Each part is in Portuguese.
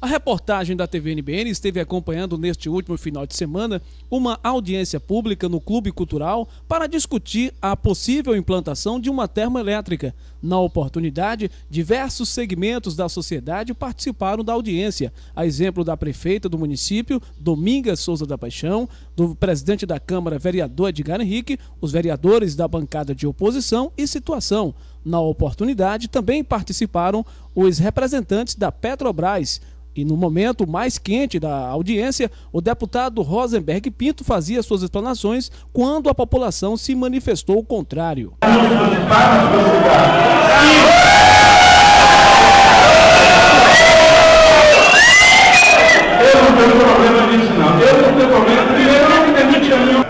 A reportagem da TV NBN esteve acompanhando neste último final de semana uma audiência pública no Clube Cultural para discutir a possível implantação de uma termoelétrica. Na oportunidade, diversos segmentos da sociedade participaram da audiência, a exemplo da prefeita do município, Domingas Souza da Paixão, do presidente da Câmara, vereador Edgar Henrique, os vereadores da bancada de oposição e situação. Na oportunidade, também participaram os representantes da Petrobras. E no momento mais quente da audiência, o deputado Rosenberg Pinto fazia suas explanações quando a população se manifestou o contrário. Eu não tenho problema nisso, não. Eu não tenho problema. Primeiro, eu não tenho 20 anos.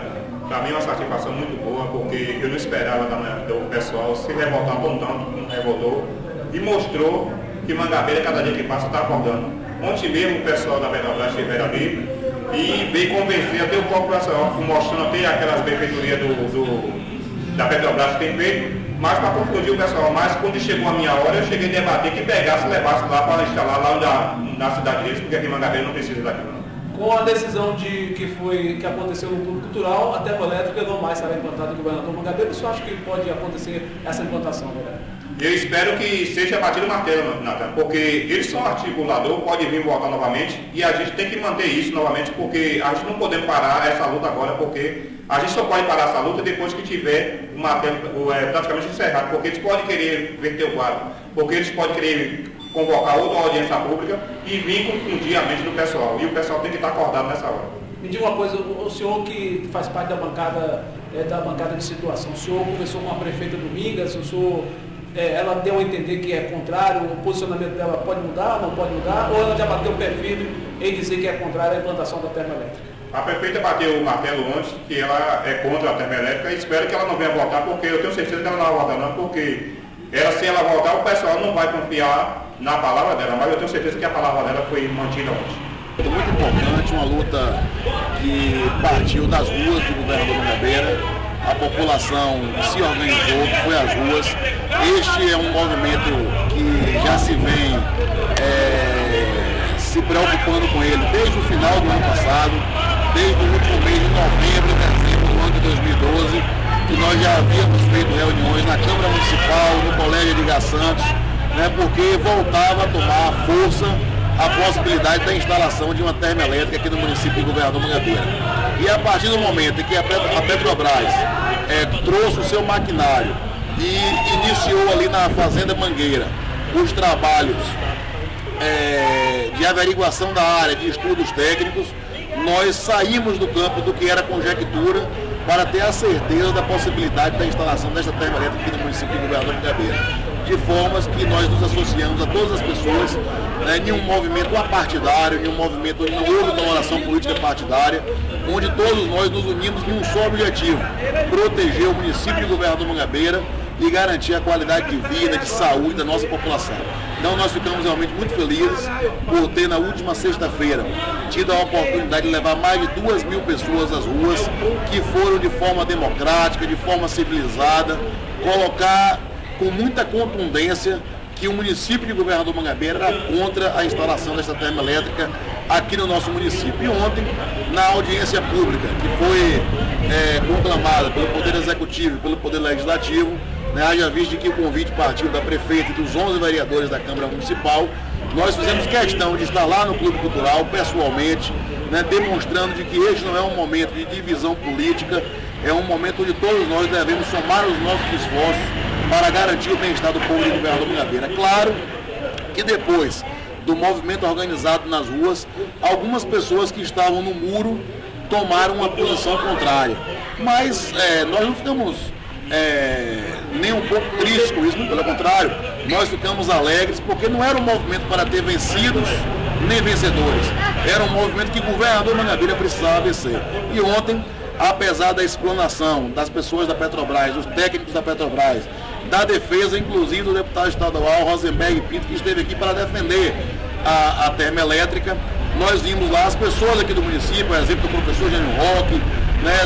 Para mim é uma satisfação muito boa, porque eu não esperava do pessoal se revoltar um tanto, como revoltou, e mostrou que Mangabeira, cada dia que passa, está acordando. Ontem mesmo o pessoal da Petrobras estiveram ali e veio convencer até o população, mostrando até aquelas benfeitorias da Petrobras que tem feito, mas para confundir o pessoal. Mas quando chegou a minha hora, eu cheguei a debater que pegasse e levasse lá para instalar lá na cidade deles, porque aqui em Mangabeira não precisa daquilo. Com a decisão que aconteceu no Clube Cultural, a termoelétrica não mais será implantada no governador Mangabeira. Você acha que pode acontecer essa implantação, galera? Eu espero que seja batido o martelo, Nathan, porque eles são articulador, pode vir voltar novamente e a gente tem que manter isso novamente, porque a gente não pode parar essa luta agora, porque a gente só pode parar essa luta depois que tiver o martelo praticamente encerrado, porque eles podem querer verter o quadro, porque eles podem querer convocar outra audiência pública e vir confundir a mente do pessoal, e o pessoal tem que estar acordado nessa hora. Me diga uma coisa, o senhor que faz parte da bancada de situação, o senhor conversou com a prefeita Domingas, o senhor... ela deu a entender que é contrário, o posicionamento dela pode mudar, não pode mudar, ou ela já bateu o pé firme em dizer que é contrário à implantação da termoelétrica? A prefeita bateu o martelo antes, que ela é contra a termoelétrica, e espero que ela não venha votar, porque eu tenho certeza que ela não vai votar não, porque se ela votar, o pessoal não vai confiar na palavra dela, mas eu tenho certeza que a palavra dela foi mantida ontem. Muito importante, uma luta que partiu das ruas do governador Mangabeira. A população se organizou, foi às ruas. Este é um movimento que já se vem se preocupando com ele desde o final do ano passado, desde o último mês de novembro e dezembro do ano de 2012, que nós já havíamos feito reuniões na Câmara Municipal, no Colégio Edgar Santos, porque voltava a tomar força a possibilidade da instalação de uma termoelétrica aqui no município de Governador Mangabeira. E a partir do momento em que a Petrobras trouxe o seu maquinário e iniciou ali na Fazenda Mangueira os trabalhos de averiguação da área, de estudos técnicos, nós saímos do campo do que era conjectura para ter a certeza da possibilidade da instalação desta termoelétrica aqui no município de Governador Mangabeira. De formas que nós nos associamos a todas as pessoas, em um movimento apartidário, em um movimento onde não houve coloração política partidária, onde todos nós nos unimos em um só objetivo: proteger o município de Governador Mangabeira e garantir a qualidade de vida, de saúde da nossa população. Então nós ficamos realmente muito felizes por ter na última sexta-feira tido a oportunidade de levar mais de 2.000 pessoas às ruas, que foram de forma democrática, de forma civilizada, colocar com muita contundência que o município de Governador Mangabeira era contra a instalação desta termoelétrica aqui no nosso município. E ontem, na audiência pública, que foi conclamada pelo Poder Executivo e pelo Poder Legislativo, haja visto que o convite partiu da prefeita e dos 11 vereadores da Câmara Municipal, nós fizemos questão de estar lá no Clube Cultural, pessoalmente, demonstrando de que este não é um momento de divisão política, é um momento onde todos nós devemos somar os nossos esforços para garantir o bem-estar do povo de Governador Mangabeira. Claro que depois do movimento organizado nas ruas, algumas pessoas que estavam no muro tomaram uma posição contrária. Mas nós não ficamos nem um pouco tristes com isso, muito pelo contrário, nós ficamos alegres, porque não era um movimento para ter vencidos nem vencedores, era um movimento que o Governador Mangabeira precisava vencer. E ontem, apesar da explanação das pessoas da Petrobras, dos técnicos da Petrobras, da defesa, inclusive do deputado estadual Rosenberg Pinto, que esteve aqui para defender a termoelétrica, nós vimos lá as pessoas aqui do município, por exemplo, do professor Jânio Roque,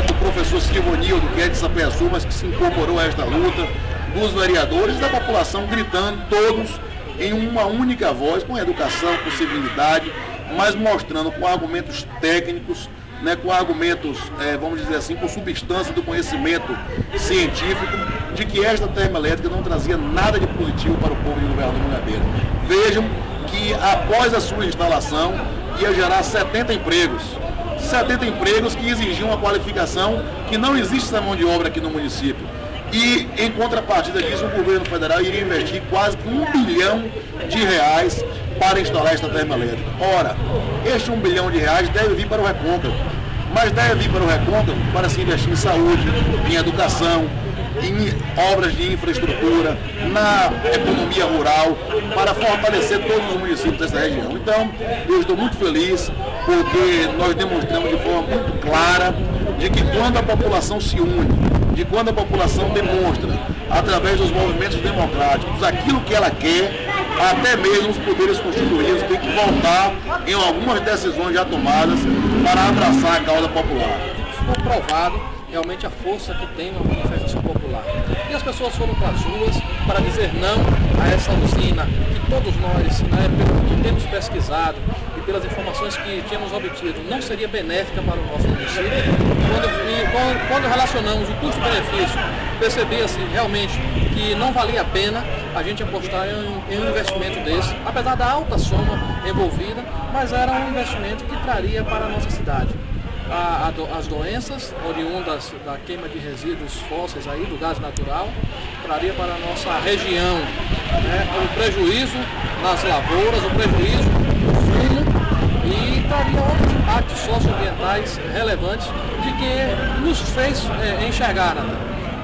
do professor Silvonildo, que é de Sapé-Sul, mas que se incorporou a esta luta, dos vereadores e da população gritando, todos em uma única voz, com educação, com civilidade, mas mostrando com argumentos técnicos, né, com argumentos, vamos dizer assim, com substância do conhecimento científico, de que esta termoelétrica não trazia nada de positivo para o povo de Governador Mangabeira. Vejam que após a sua instalação ia gerar 70 empregos. 70 empregos que exigiam uma qualificação que não existe essa mão de obra aqui no município. E, em contrapartida disso, o governo federal iria investir quase R$1 bilhão para instalar esta termoelétrica. Ora, este R$1 bilhão deve vir para o Recôncavo, mas deve vir para o Recôncavo para se investir em saúde, em educação, em obras de infraestrutura, na economia rural, para fortalecer todos os municípios dessa região. Então, eu estou muito feliz porque nós demonstramos de forma muito clara de que quando a população se une, de quando a população demonstra, através dos movimentos democráticos, aquilo que ela quer, até mesmo os poderes constituídos têm que voltar em algumas decisões já tomadas para abraçar a causa popular. Ficou provado realmente a força que tem uma manifestação popular. E as pessoas foram para as ruas para dizer não a essa usina que todos nós, pelo que temos pesquisado e pelas informações que tínhamos obtido, não seria benéfica para o nosso município. Quando relacionamos o custo-benefício, percebia-se realmente que não valia a pena a gente apostar em um investimento desse, apesar da alta soma envolvida, mas era um investimento que traria para a nossa cidade as doenças oriundas da queima de resíduos fósseis aí, do gás natural, traria para a nossa região, o prejuízo nas lavouras, o prejuízo no fumo e traria outros impactos socioambientais relevantes de que nos fez enxergar,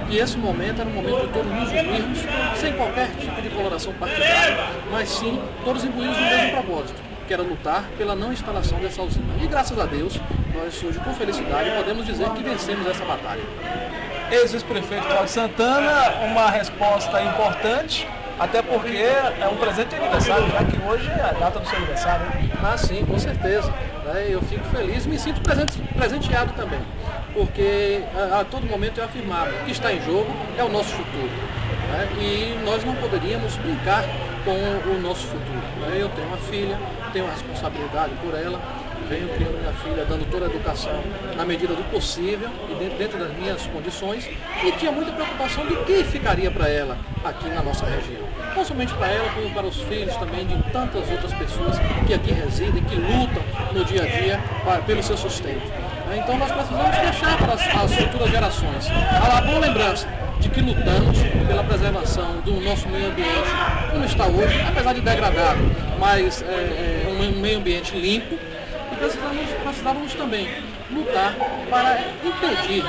que esse momento era um momento de todos nos unirmos, sem qualquer tipo de coloração partidária, mas sim todos imbuídos no mesmo propósito, que era lutar pela não instalação dessa usina. E graças a Deus, nós hoje com felicidade podemos dizer que vencemos essa batalha. Ex-prefeito Cláudio Santana, uma resposta importante, até porque é um presente de aniversário, já que hoje é a data do seu aniversário. Ah, sim, com certeza. Eu fico feliz e me sinto presenteado também, porque a todo momento eu afirmava que está em jogo é o nosso futuro. E nós não poderíamos brincar com o nosso futuro. Eu tenho uma filha, tenho uma responsabilidade por ela, venho criando minha filha, dando toda a educação na medida do possível e dentro das minhas condições, e tinha muita preocupação do que ficaria para ela aqui na nossa região. Não somente para ela, como para os filhos também de tantas outras pessoas que aqui residem, que lutam no dia a dia pelo seu sustento. Então nós precisamos deixar para as futuras gerações a boa lembrança de que lutamos pela preservação do nosso meio ambiente, como está hoje, apesar de degradado, mas um meio ambiente limpo, e precisávamos também lutar para impedir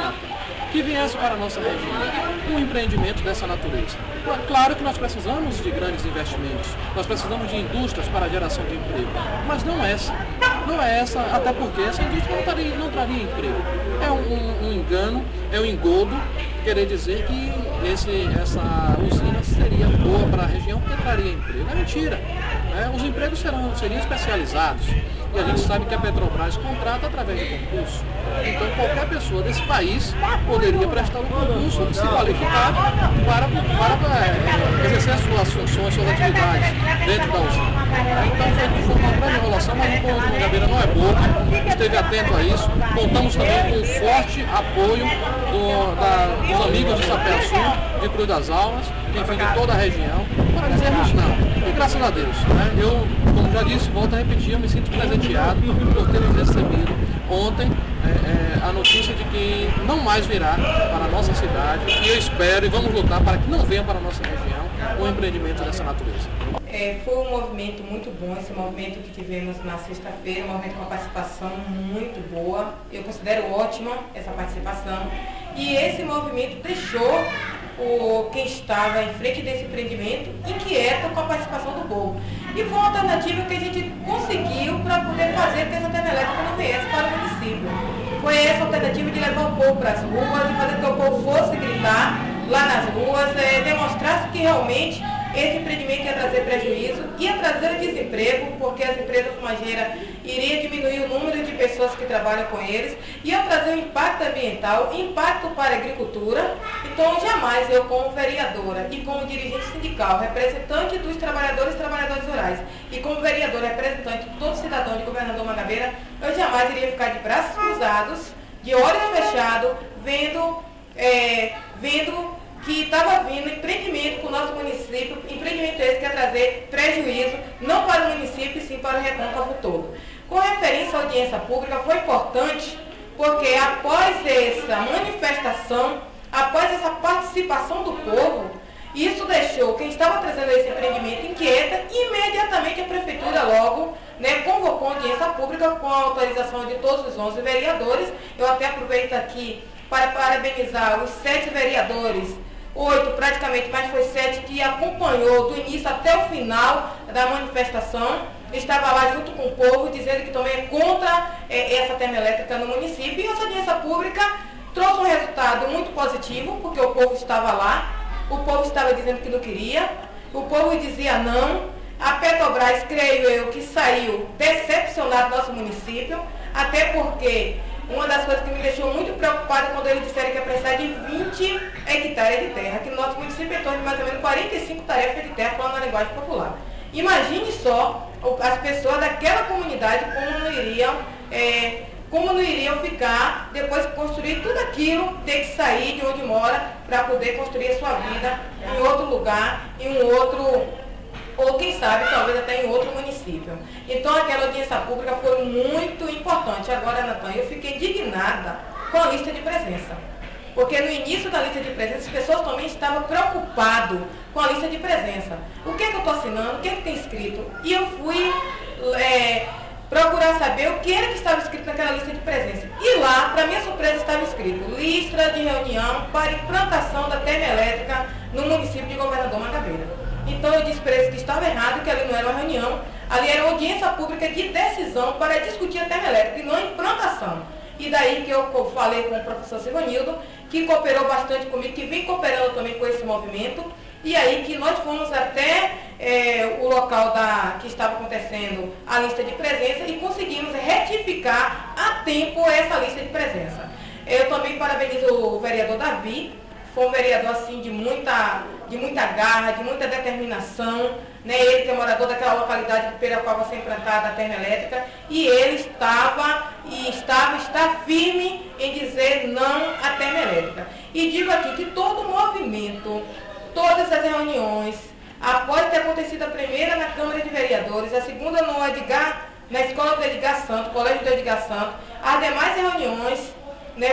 que viesse para a nossa região um empreendimento dessa natureza. Claro que nós precisamos de grandes investimentos, nós precisamos de indústrias para a geração de emprego, mas não é essa, até porque essa indústria não traria emprego. É um engano, é um engodo querer dizer que essa usina seria boa para a região porque traria emprego. É mentira. Os empregos seriam especializados. E a gente sabe que a Petrobras contrata através de concurso. Então qualquer pessoa desse país poderia prestar um concurso e se qualificar para exercer as suas funções, suas atividades dentro da usina. Então foi uma grande enrolação, mas o povo de Mangabeira não é bobo, esteve atento a isso. Contamos também com um forte apoio dos amigos de Sapé-Açu, de Cruz das Almas, enfim, de toda a região, para dizermos não. E graças a Deus, eu, como já disse, volto a repetir, eu me sinto presenteado por termos recebido ontem a notícia de que não mais virá para a nossa cidade, e eu espero e vamos lutar para que não venha para a nossa região um empreendimento dessa natureza. Foi um movimento muito bom, esse movimento que tivemos na sexta-feira, um movimento com uma participação muito boa. Eu considero ótima essa participação. E esse movimento deixou quem estava em frente desse empreendimento inquieto com a participação do povo. E foi uma alternativa que a gente conseguiu para poder fazer que essa termoelétrica não viesse para o município. Foi essa alternativa de levar o povo para as ruas, de fazer com que o povo fosse gritar lá nas ruas, demonstrasse que realmente esse empreendimento ia trazer prejuízo, ia trazer desemprego, porque as empresas fumageiras iriam diminuir o número de pessoas que trabalham com eles, ia trazer um impacto ambiental, impacto para a agricultura. Então, jamais eu, como vereadora e como dirigente sindical, representante dos trabalhadores e trabalhadoras rurais, e como vereadora, representante de todo cidadão de Governador Mangabeira, eu jamais iria ficar de braços cruzados, de olhos fechados, vendo que estava vindo empreendimento para o nosso município, empreendimento esse que ia trazer prejuízo, não para o município, sim para o Recôncavo todo. Com referência à audiência pública, foi importante, porque após essa manifestação, após essa participação do povo, isso deixou quem estava trazendo esse empreendimento inquieta, e imediatamente a prefeitura logo convocou a audiência pública com a autorização de todos os 11 vereadores. Eu até aproveito aqui para parabenizar os 7 vereadores, 8 praticamente, mas foi 7 que acompanhou do início até o final da manifestação, estava lá junto com o povo, dizendo que também é contra essa termoelétrica no município, e essa audiência pública trouxe um resultado muito positivo, porque o povo estava lá, o povo estava dizendo que não queria, o povo dizia não. A Petrobras, creio eu, que saiu decepcionada do nosso município, até porque uma das coisas que me deixou muito preocupada quando eles disseram que ia precisar de 20 hectares de terra, que no nosso município é em torno de mais ou menos 45 tarefas de terra, falando na linguagem popular. Imagine só as pessoas daquela comunidade como não iriam ficar depois de construir tudo aquilo, ter que sair de onde mora para poder construir a sua vida em outro lugar, em um outro, ou quem sabe, talvez até em outro município. Então aquela audiência pública foi muito importante. Agora, Natan, eu fiquei indignada com a lista de presença. Porque no início da lista de presença, as pessoas também estavam preocupadas com a lista de presença. O que é que eu estou assinando? O que é que tem escrito? E eu fui procurar saber o que era que estava escrito naquela lista de presença. E lá, para minha surpresa, estava escrito: lista de reunião para implantação da termoelétrica no município de Governador Mangabeira. Então eu disse para eles que estava errado, que ali não era uma reunião, ali era uma audiência pública de decisão para discutir a termoelétrica e não a implantação. E daí que eu falei com o professor Silvanildo, que cooperou bastante comigo, que vem cooperando também com esse movimento, e aí que nós fomos até o local que estava acontecendo a lista de presença e conseguimos retificar a tempo essa lista de presença. Eu também parabenizo o vereador Davi, foi um vereador assim de muita garra, de muita determinação, ele que é morador daquela localidade pela qual vai ser implantada a termoelétrica, e ele está firme em dizer não à termoelétrica. E digo aqui que todo o movimento, todas as reuniões, após ter acontecido a primeira na Câmara de Vereadores, a segunda na Escola do Edgar Santo, Colégio do Edgar Santo, as demais reuniões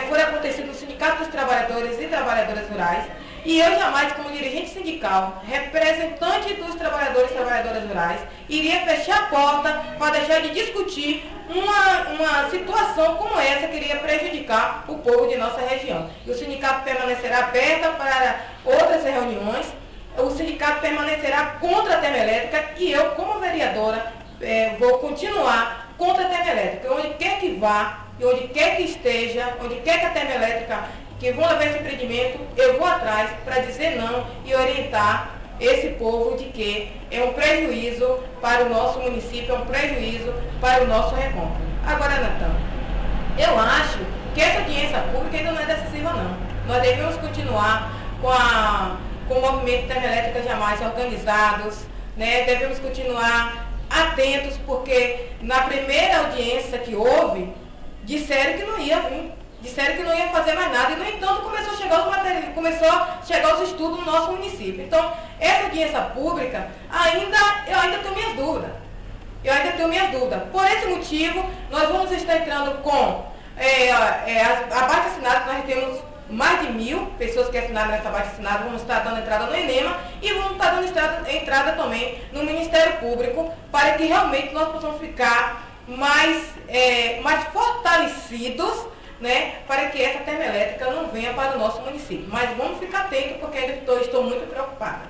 foram acontecidas no Sindicato dos Trabalhadores e Trabalhadoras Rurais, e eu jamais, como dirigente sindical, representante dos trabalhadores e trabalhadoras rurais, iria fechar a porta para deixar de discutir uma situação como essa que iria prejudicar o povo de nossa região. E o sindicato permanecerá aberto para outras reuniões, o sindicato permanecerá contra a termoelétrica, e eu, como vereadora, vou continuar contra a termoelétrica. Onde quer que vá, e onde quer que esteja, onde quer que a termoelétrica, que vão levar esse empreendimento, eu vou atrás para dizer não e orientar esse povo de que é um prejuízo para o nosso município, é um prejuízo para o nosso Recôncavo. Agora, Natan, eu acho que essa audiência pública ainda não é decisiva, não. Nós devemos continuar com o movimento termoelétrica jamais organizados, devemos continuar atentos, porque na primeira audiência que houve, disseram que não ia vir, disseram que não ia fazer mais nada, e no entanto começou a chegar os estudos no nosso município. Então, essa audiência pública, eu ainda tenho minhas dúvidas. Por esse motivo, nós vamos estar entrando com abaixo assinado, nós temos mais de 1.000 pessoas que assinaram nessa abaixo assinado, vamos estar dando entrada no ENEMA e vamos estar dando entrada também no Ministério Público, para que realmente nós possamos ficar mais fortalecidos, para que essa termoelétrica não venha para o nosso município. Mas vamos ficar atentos, porque ainda estou muito preocupada.